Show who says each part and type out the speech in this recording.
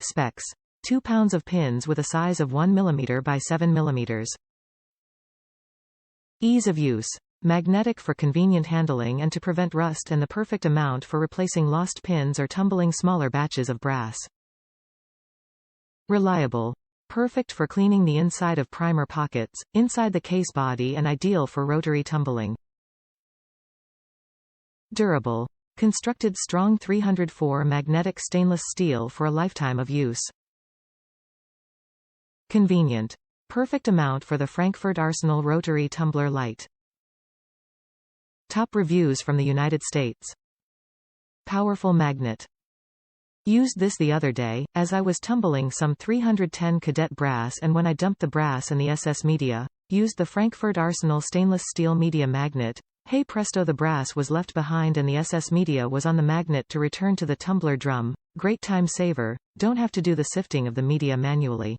Speaker 1: Specs. 2 pounds of pins with a size of 1 mm by 7 mm. Ease of use. Magnetic for convenient handling and to prevent rust, and the perfect amount for replacing lost pins or tumbling smaller batches of brass. Reliable. Perfect for cleaning the inside of primer pockets, inside the case body, and ideal for rotary tumbling. Durable. Constructed strong 304 magnetic stainless steel for a lifetime of use. Convenient. Perfect amount for the Frankford Arsenal Rotary Tumbler Lite. Top reviews from the United States. Powerful magnet. Used this the other day, as I was tumbling some 310 cadet brass, and when I dumped the brass and the SS media, used the Frankfurt Arsenal stainless steel media magnet. Hey presto, the brass was left behind and the SS media was on the magnet to return to the tumbler drum. Great time saver, don't have to do the sifting of the media manually.